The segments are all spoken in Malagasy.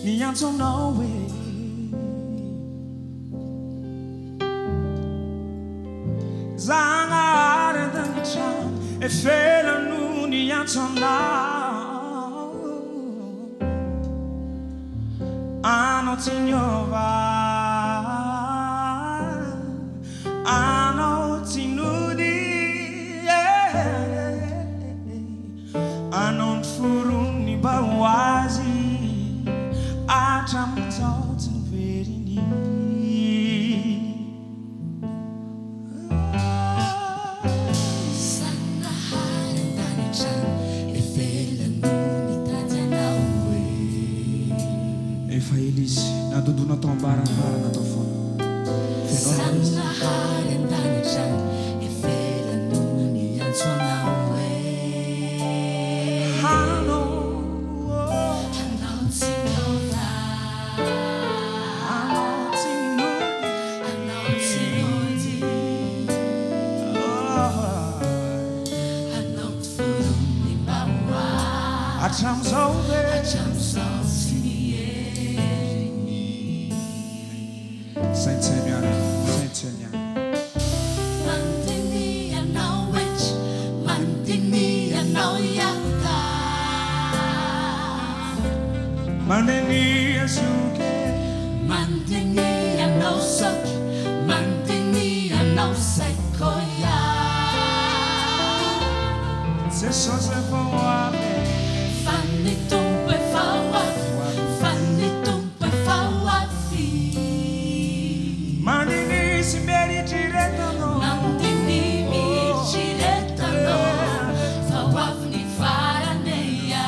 ni antonao hoe Zagnahary an-tanitrano efelano ny antonao anao tsy niova anao tsy nody anao ny forony mba ho azy atramizao tsy niveriny Zagnahary an-tanitrano efelano ny tady anao hoe efa ely izy nadodona tao ambaranibara natao foana Zagnahary an-tanitrano efelano ny antso anao hoe anao anao tsy niova anao tsy nody anao tsy nody anao ny forony mba ho azy atramizao ve atramizao tsy mieriny saintsay miara saintsay miara manteny anao etry manteny anao iata mandeny azoke manteny anao soky manteny anao saikoya Jesosy efa ho avy fanny tompo efa ho avy fanny tompo efa ho avy mandeny sy mieritreretanao manteny mieritreretanao fa ho avy ny faraneya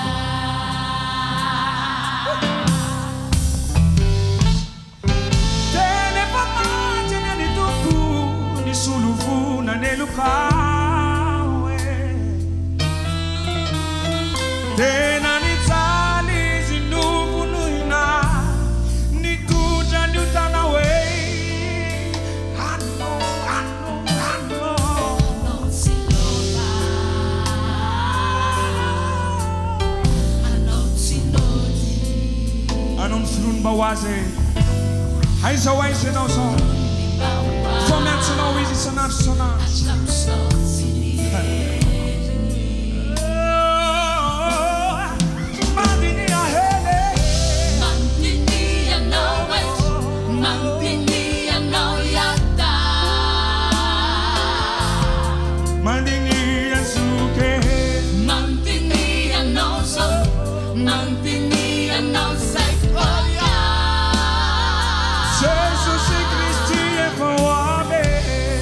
teny efa manjany any tompo ny solovona ny lokao tena nijaly izy novonoina nitondra ny otana hoe ano anao tsy lova anao tsy nody anao ny filony mba ho azy aizao aizy ianao zao mba ho azy fa miantsinao izy isanandro isanandro atramizao tsy mieriny mandiny ahele manteny anao etry manteny anao iata mandiny azoke manteny anao soky manteny anao saikoya Jesosy Kristy efa ho avy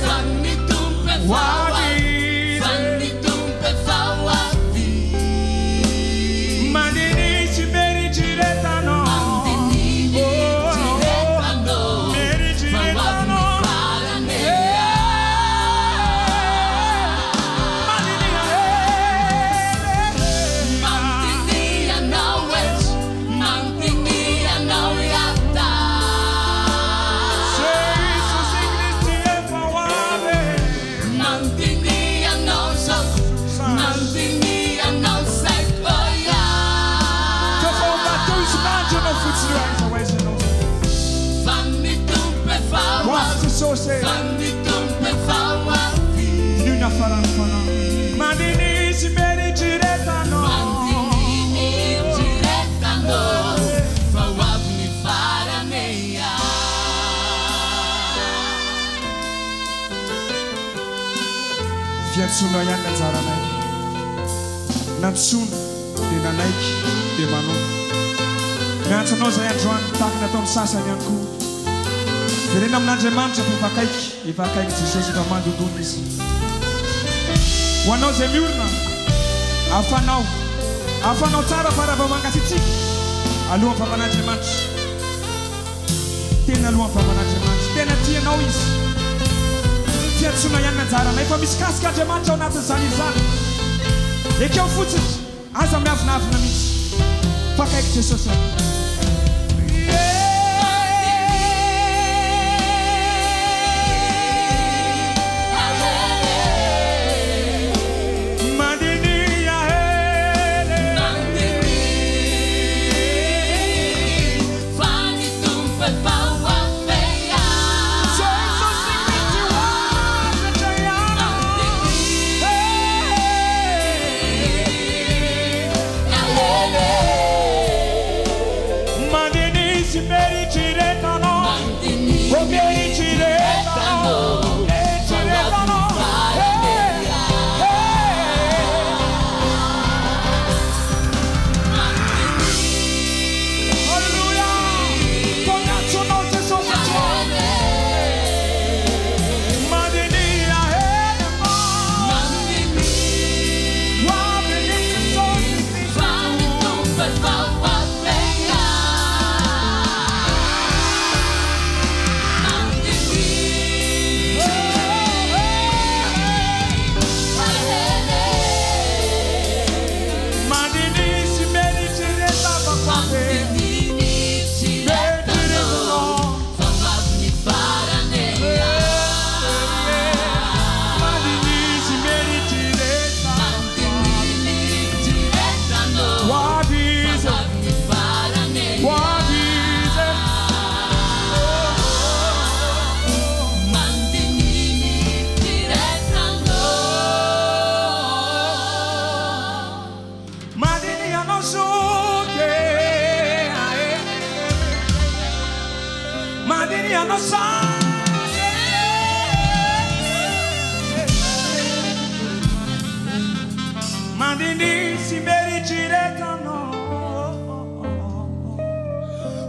fanny tompo efa ho avy fanny tompo efa ho avy mandiny sy mieritreretanao manteny mieritreretanao mieritreretanao mandiny ahele manteny anao etry manteny anao iata Jesosy Kristy efa ho avy manteny anao soky manteny anao saikoya Tofo bateu izy mandry anao fotsiny hoe aizao aizy ianao fanny tompo efa ho ho avy avy Jesosy fanny tompo efa ho avy io ny afarany fanao mandiny sy mieritreretanao manteny mieritreretanao fa ho avy ny faraneya fiantsoana ihany nanjaranay nantsona dia nanaiky dia manao miantso anao zay androany taky nataony sasany ihany koa verena amin'Andriamanitra fa efa akaiky Jesosy efa mandondona izy ho anao zay miorina afanao tsara farava mangatsitsika alohan'ny faman'Andriamanitra tena alohan'ny faman'Andriamanitra tena tianao izy fiantsoana ihany nanjaranay fa misy kasika Andriamanitra ao anatin'izany izany ekeo fotsiny aza miavinavina mihitsy fa akaiky Jesosy Miano sane Mandini simberi ciretano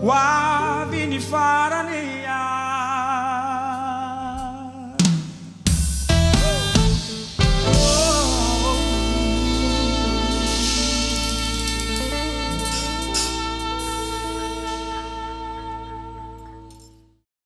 Wa vini fara